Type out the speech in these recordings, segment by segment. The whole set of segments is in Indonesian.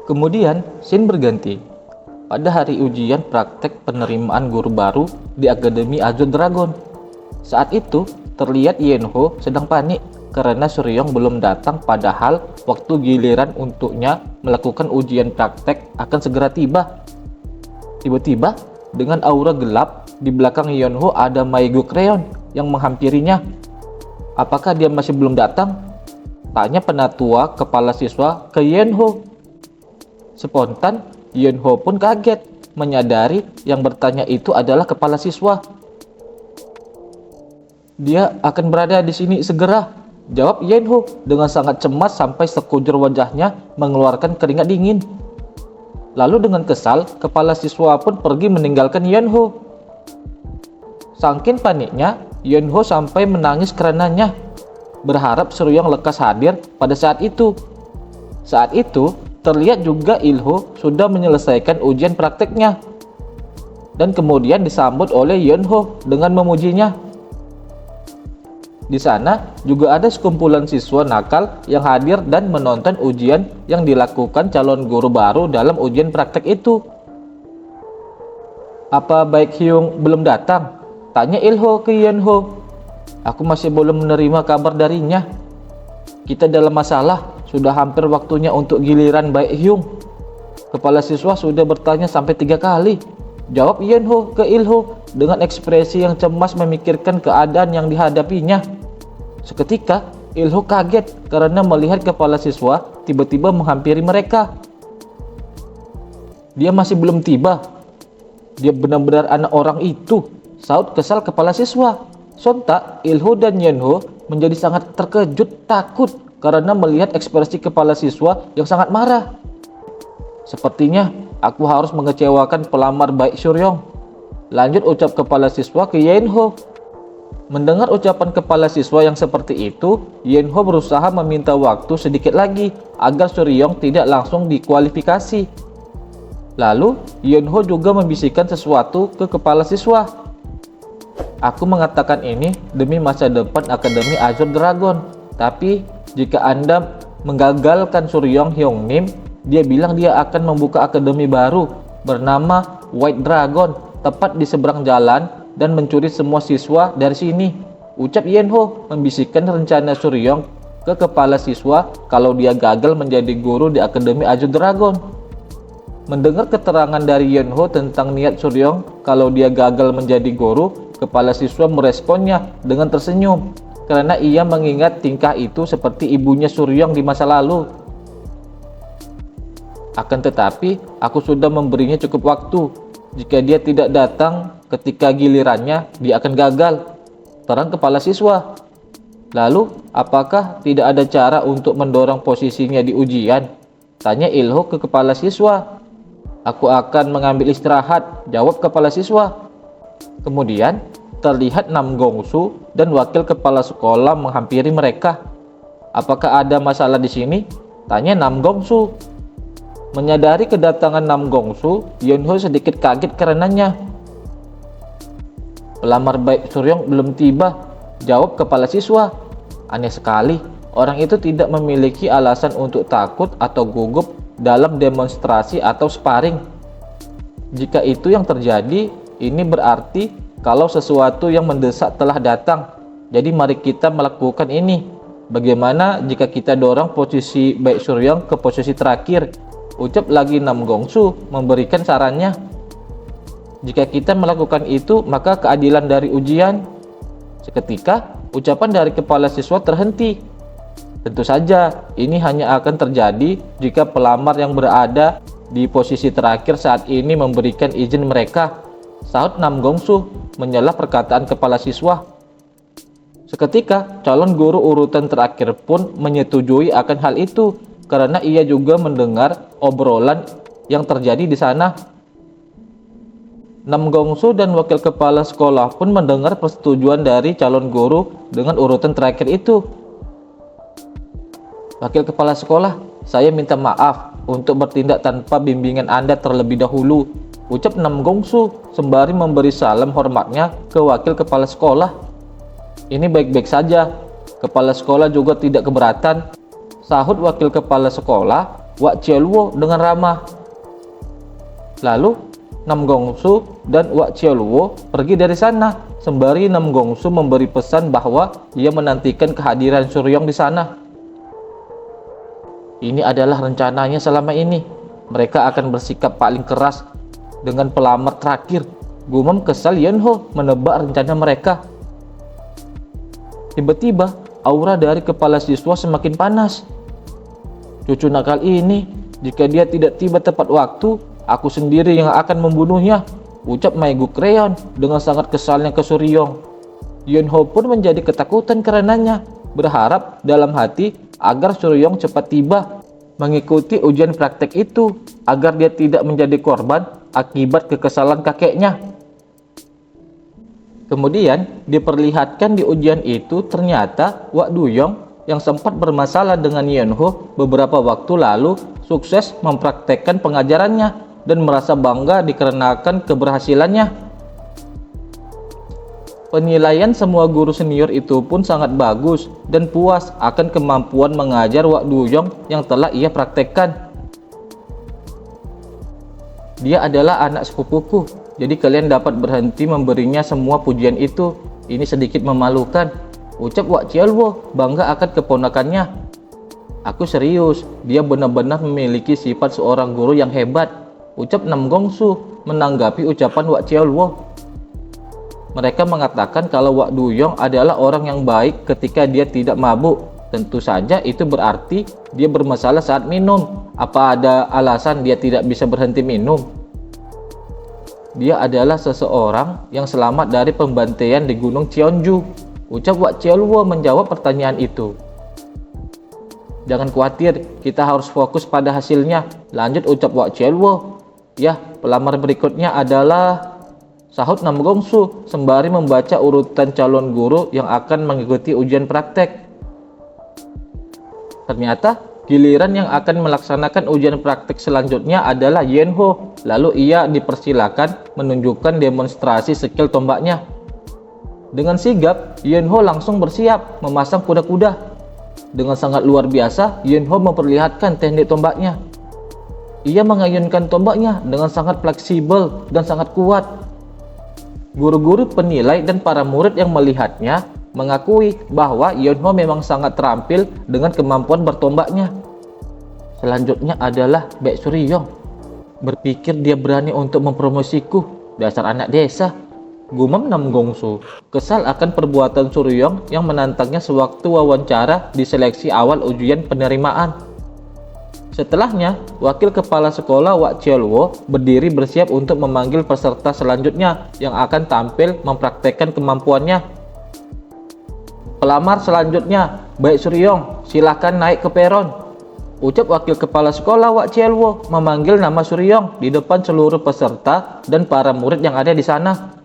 Kemudian, scene berganti. Pada hari ujian praktek penerimaan guru baru di Akademi Azure Dragon. Saat itu, terlihat Yenho sedang panik karena Suryong belum datang padahal waktu giliran untuknya melakukan ujian praktek akan segera tiba. Tiba-tiba, dengan aura gelap, di belakang Yeonho ada Maegu Crayon yang menghampirinya. Apakah dia masih belum datang? Tanya penatua kepala siswa ke Yeonho. Spontan, Yeonho pun kaget menyadari yang bertanya itu adalah kepala siswa. Dia akan berada di sini segera, jawab Yeonho dengan sangat cemas sampai sekujur wajahnya mengeluarkan keringat dingin. Lalu dengan kesal, kepala siswa pun pergi meninggalkan Yeonho. Saking paniknya, Yeonho sampai menangis karenanya, berharap Suryong lekas hadir pada saat itu. Saat itu, terlihat juga Ilho sudah menyelesaikan ujian prakteknya. Dan kemudian disambut oleh Yeonho dengan memujinya. Di sana juga ada sekumpulan siswa nakal yang hadir dan menonton ujian yang dilakukan calon guru baru dalam ujian praktek itu. Apa Baek Hyung belum datang? Tanya Ilho ke Yeonho. Aku masih belum menerima kabar darinya. Kita dalam masalah, sudah hampir waktunya untuk giliran Baek Hyung. Kepala siswa sudah bertanya sampai 3 kali. Jawab Yeonho ke Ilho dengan ekspresi yang cemas memikirkan keadaan yang dihadapinya. Seketika, Ilho kaget karena melihat kepala siswa tiba-tiba menghampiri mereka. Dia masih belum tiba. Dia benar-benar anak orang itu, saut kesal kepala siswa. Sontak, Ilho dan Yeonho menjadi sangat terkejut, takut karena melihat ekspresi kepala siswa yang sangat marah. Sepertinya aku harus mengecewakan pelamar Baek Suryong. Lanjut ucap kepala siswa ke Yeonho. Mendengar ucapan kepala siswa yang seperti itu, Yeonho berusaha meminta waktu sedikit lagi agar Suryong tidak langsung dikualifikasi. Lalu, Yeonho juga membisikkan sesuatu ke kepala siswa. Aku mengatakan ini demi masa depan Akademi Azure Dragon. Tapi, jika Anda menggagalkan Suryong Hyungnim, dia bilang dia akan membuka akademi baru bernama White Dragon tepat di seberang jalan dan mencuri semua siswa dari sini. Ucap Yeonho membisikkan rencana Suryong ke kepala siswa kalau dia gagal menjadi guru di Akademi Azure Dragon. Mendengar keterangan dari Yeonho tentang niat Suryong kalau dia gagal menjadi guru, kepala siswa meresponnya dengan tersenyum karena ia mengingat tingkah itu seperti ibunya Suryong di masa lalu. Akan tetapi, aku sudah memberinya cukup waktu. Jika dia tidak datang ketika gilirannya, dia akan gagal, terang kepala siswa. Lalu, apakah tidak ada cara untuk mendorong posisinya di ujian? Tanya Ilho ke kepala siswa. Aku akan mengambil istirahat, jawab kepala siswa. Kemudian, terlihat Nam Gongsu dan wakil kepala sekolah menghampiri mereka. Apakah ada masalah di sini? Tanya Nam Gongsu. Menyadari kedatangan Nam Gongsu, Yeonho sedikit kaget karenanya. Pelamar Baek Suryong belum tiba, jawab kepala siswa. Aneh sekali, orang itu tidak memiliki alasan untuk takut atau gugup dalam demonstrasi atau sparring. Jika itu yang terjadi, ini berarti kalau sesuatu yang mendesak telah datang. Jadi mari kita melakukan ini. Bagaimana jika kita dorong posisi Baek Suryong ke posisi terakhir? Ucap lagi Nam Gongsu memberikan sarannya. Jika kita melakukan itu, maka keadilan dari ujian. Seketika, ucapan dari kepala siswa terhenti. Tentu saja, ini hanya akan terjadi jika pelamar yang berada di posisi terakhir saat ini memberikan izin mereka. Saut Nam Gongsu menyela perkataan kepala siswa. Seketika, calon guru urutan terakhir pun menyetujui akan hal itu. Karena ia juga mendengar obrolan yang terjadi di sana. Nam Gongsu dan wakil kepala sekolah pun mendengar persetujuan dari calon guru dengan urutan terakhir itu. Wakil kepala sekolah, saya minta maaf untuk bertindak tanpa bimbingan Anda terlebih dahulu, ucap Nam Gongsu sembari memberi salam hormatnya ke wakil kepala sekolah. Ini baik-baik saja, kepala sekolah juga tidak keberatan, sahut wakil kepala sekolah Wak Chieluo dengan ramah. Lalu Nam Gongsu dan Wak Chieluo pergi dari sana, sembari Nam Gongsu memberi pesan bahwa ia menantikan kehadiran Suryong di sana. Ini adalah rencananya selama ini. Mereka akan bersikap paling keras dengan pelamar terakhir. Gumam kesal Yenho menebak rencana mereka. Tiba-tiba aura dari kepala siswa semakin panas. Cucu nakal ini, jika dia tidak tiba tepat waktu, aku sendiri yang akan membunuhnya, ucap Maegu Kreon dengan sangat kesalnya ke Suryong. Yenho pun menjadi ketakutan karenanya, berharap dalam hati agar Suryong cepat tiba mengikuti ujian praktek itu agar dia tidak menjadi korban akibat kekesalan kakeknya. Kemudian diperlihatkan di ujian itu ternyata Wak Duyong yang sempat bermasalah dengan Yenho beberapa waktu lalu sukses mempraktekkan pengajarannya dan merasa bangga dikarenakan keberhasilannya. Penilaian semua guru senior itu pun sangat bagus dan puas akan kemampuan mengajar Wak Duyong yang telah ia praktekkan. Dia adalah anak sepupuku, jadi kalian dapat berhenti memberinya semua pujian itu. Ini sedikit memalukan, ucap Wak Chieluo bangga akan keponakannya. Aku serius, dia benar-benar memiliki sifat seorang guru yang hebat, ucap Nam Gongsu menanggapi ucapan Wak Chieluo. Mereka mengatakan kalau Wak Duyong adalah orang yang baik ketika dia tidak mabuk. Tentu saja itu berarti dia bermasalah saat minum. Apa ada alasan dia tidak bisa berhenti minum? Dia adalah seseorang yang selamat dari pembantaian di Gunung Cheonju, ucap Wak Chieluo menjawab pertanyaan itu. Jangan khawatir, kita harus fokus pada hasilnya, lanjut ucap Wak Chieluo. Ya, pelamar berikutnya adalah, sahut Nam Gongsu sembari membaca urutan calon guru yang akan mengikuti ujian praktek. Ternyata giliran yang akan melaksanakan ujian praktek selanjutnya adalah Yenho. Lalu ia dipersilakan menunjukkan demonstrasi skill tombaknya. Dengan sigap, Yenho langsung bersiap memasang kuda-kuda. Dengan sangat luar biasa, Yenho memperlihatkan teknik tombaknya. Ia mengayunkan tombaknya dengan sangat fleksibel dan sangat kuat. Guru-guru penilai dan para murid yang melihatnya mengakui bahwa Yenho memang sangat terampil dengan kemampuan bertombaknya. Selanjutnya adalah Baek Suryong. Berpikir dia berani untuk mempromosiku, dasar anak desa, gumam Nam Gongsu, kesal akan perbuatan Suryong yang menantangnya sewaktu wawancara di seleksi awal ujian penerimaan. Setelahnya, wakil kepala sekolah Wak Chieluo berdiri bersiap untuk memanggil peserta selanjutnya yang akan tampil mempraktekkan kemampuannya. Pelamar selanjutnya, Baek Suryong, silahkan naik ke peron, ucap wakil kepala sekolah Wak Chieluo memanggil nama Suryong di depan seluruh peserta dan para murid yang ada di sana.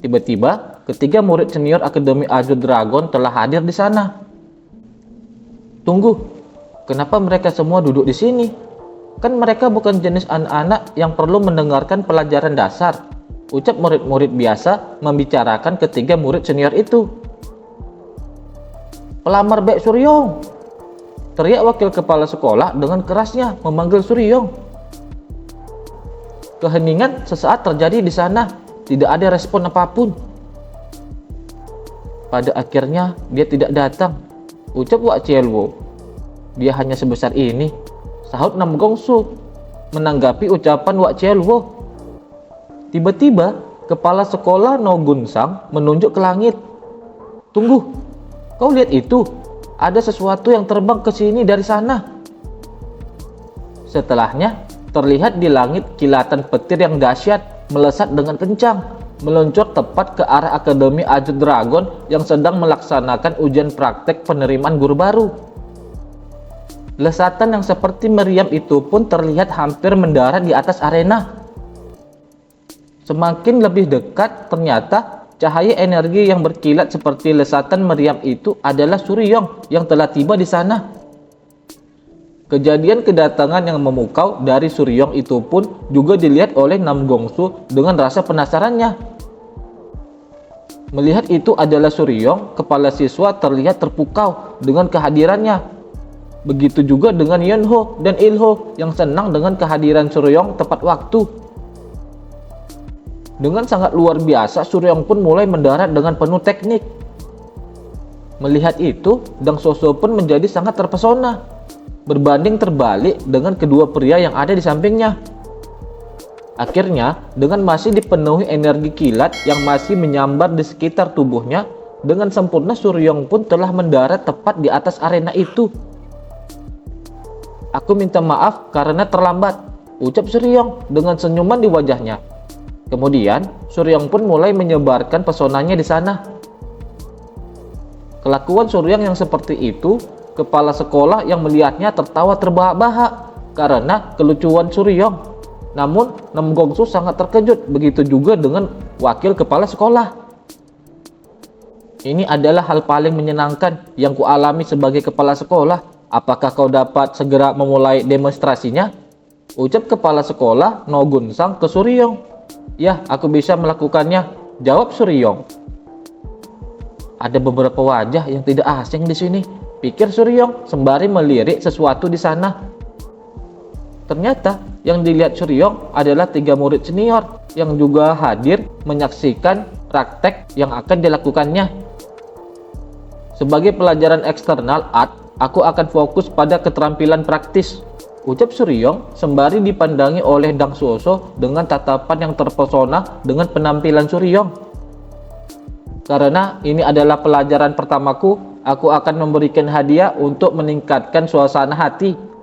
Tiba-tiba, ketiga murid senior Akademi Azure Dragon telah hadir di sana. Tunggu, kenapa mereka semua duduk di sini? Kan mereka bukan jenis anak-anak yang perlu mendengarkan pelajaran dasar, ucap murid-murid biasa membicarakan ketiga murid senior itu. Pelamar Baek Suryong, teriak wakil kepala sekolah dengan kerasnya memanggil Suryong. Keheningan sesaat terjadi di sana, tidak ada respon apapun. Pada akhirnya dia tidak datang, ucap Wak Chieluo. Dia hanya sebesar ini, sahut Nam Gongsu menanggapi ucapan Wak Chieluo. Tiba-tiba, kepala sekolah No Gunsang menunjuk ke langit. Tunggu, kau lihat itu? Ada sesuatu yang terbang ke sini dari sana. Setelahnya, terlihat di langit kilatan petir yang dahsyat melesat dengan kencang, meluncur tepat ke arah Akademi Azure Dragon yang sedang melaksanakan ujian praktek penerimaan guru baru. Lesatan yang seperti meriam itu pun terlihat hampir mendarat di atas arena. Semakin lebih dekat, ternyata cahaya energi yang berkilat seperti lesatan meriam itu adalah Suryong yang telah tiba di sana. Kejadian kedatangan yang memukau dari Suryong itu pun juga dilihat oleh Nam Gongsu dengan rasa penasarannya. Melihat itu adalah Suryong, kepala siswa terlihat terpukau dengan kehadirannya. Begitu juga dengan Yunho dan Ilho yang senang dengan kehadiran Suryong tepat waktu. Dengan sangat luar biasa, Suryong pun mulai mendarat dengan penuh teknik. Melihat itu, Dang Soso pun menjadi sangat terpesona, berbanding terbalik dengan kedua pria yang ada di sampingnya. Akhirnya, dengan masih dipenuhi energi kilat yang masih menyambar di sekitar tubuhnya, dengan sempurna Suryong pun telah mendarat tepat di atas arena itu. "Aku minta maaf karena terlambat," ucap Suryong dengan senyuman di wajahnya. Kemudian, Suryong pun mulai menyebarkan pesonanya di sana. Kelakuan Suryong yang seperti itu, kepala sekolah yang melihatnya tertawa terbahak-bahak karena kelucuan Suryong. Namun, Nam Gongsu sangat terkejut, begitu juga dengan wakil kepala sekolah. "Ini adalah hal paling menyenangkan yang kualami sebagai kepala sekolah. Apakah kau dapat segera memulai demonstrasinya?" ucap kepala sekolah No Gunsang ke Suryong. "Ya, aku bisa melakukannya," jawab Suryong. "Ada beberapa wajah yang tidak asing di sini," pikir Suryong sembari melirik sesuatu di sana. Ternyata yang dilihat Suryong adalah 3 murid senior yang juga hadir menyaksikan praktek yang akan dilakukannya. "Sebagai pelajaran eksternal art, aku akan fokus pada keterampilan praktis," ucap Suryong sembari dipandangi oleh Dang Soso dengan tatapan yang terpesona dengan penampilan Suryong. "Karena ini adalah pelajaran pertamaku, aku akan memberikan hadiah untuk meningkatkan suasana hati.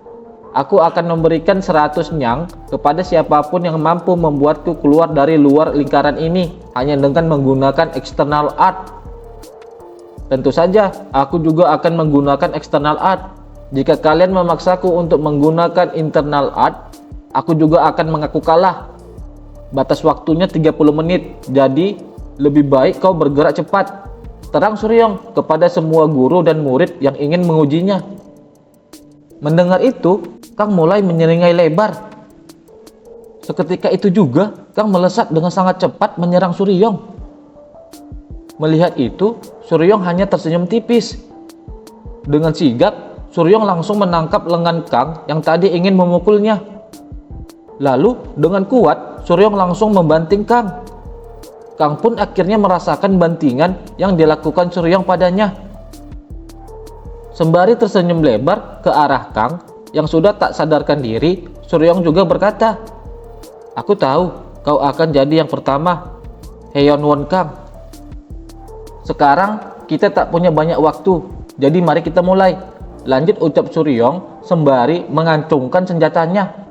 Aku akan memberikan 100 nyang kepada siapapun yang mampu membuatku keluar dari luar lingkaran ini hanya dengan menggunakan external art. Tentu saja, aku juga akan menggunakan external art. Jika kalian memaksaku untuk menggunakan internal art, aku juga akan mengaku kalah. Batas waktunya 30 menit, jadi lebih baik kau bergerak cepat," terang Suryong kepada semua guru dan murid yang ingin mengujinya. Mendengar itu, Kang mulai menyeringai lebar. Seketika itu juga, Kang melesat dengan sangat cepat menyerang Suryong. Melihat itu, Suryong hanya tersenyum tipis. Dengan sigap, Suryong langsung menangkap lengan Kang yang tadi ingin memukulnya. Lalu, dengan kuat, Suryong langsung membanting Kang. Kang pun akhirnya merasakan bantingan yang dilakukan Suryong padanya. Sembari tersenyum lebar ke arah Kang yang sudah tak sadarkan diri, Suryong juga berkata, "Aku tahu kau akan jadi yang pertama, Heyeonwon Kang. Sekarang kita tak punya banyak waktu, jadi mari kita mulai," lanjut ucap Suryong sembari mengacungkan senjatanya.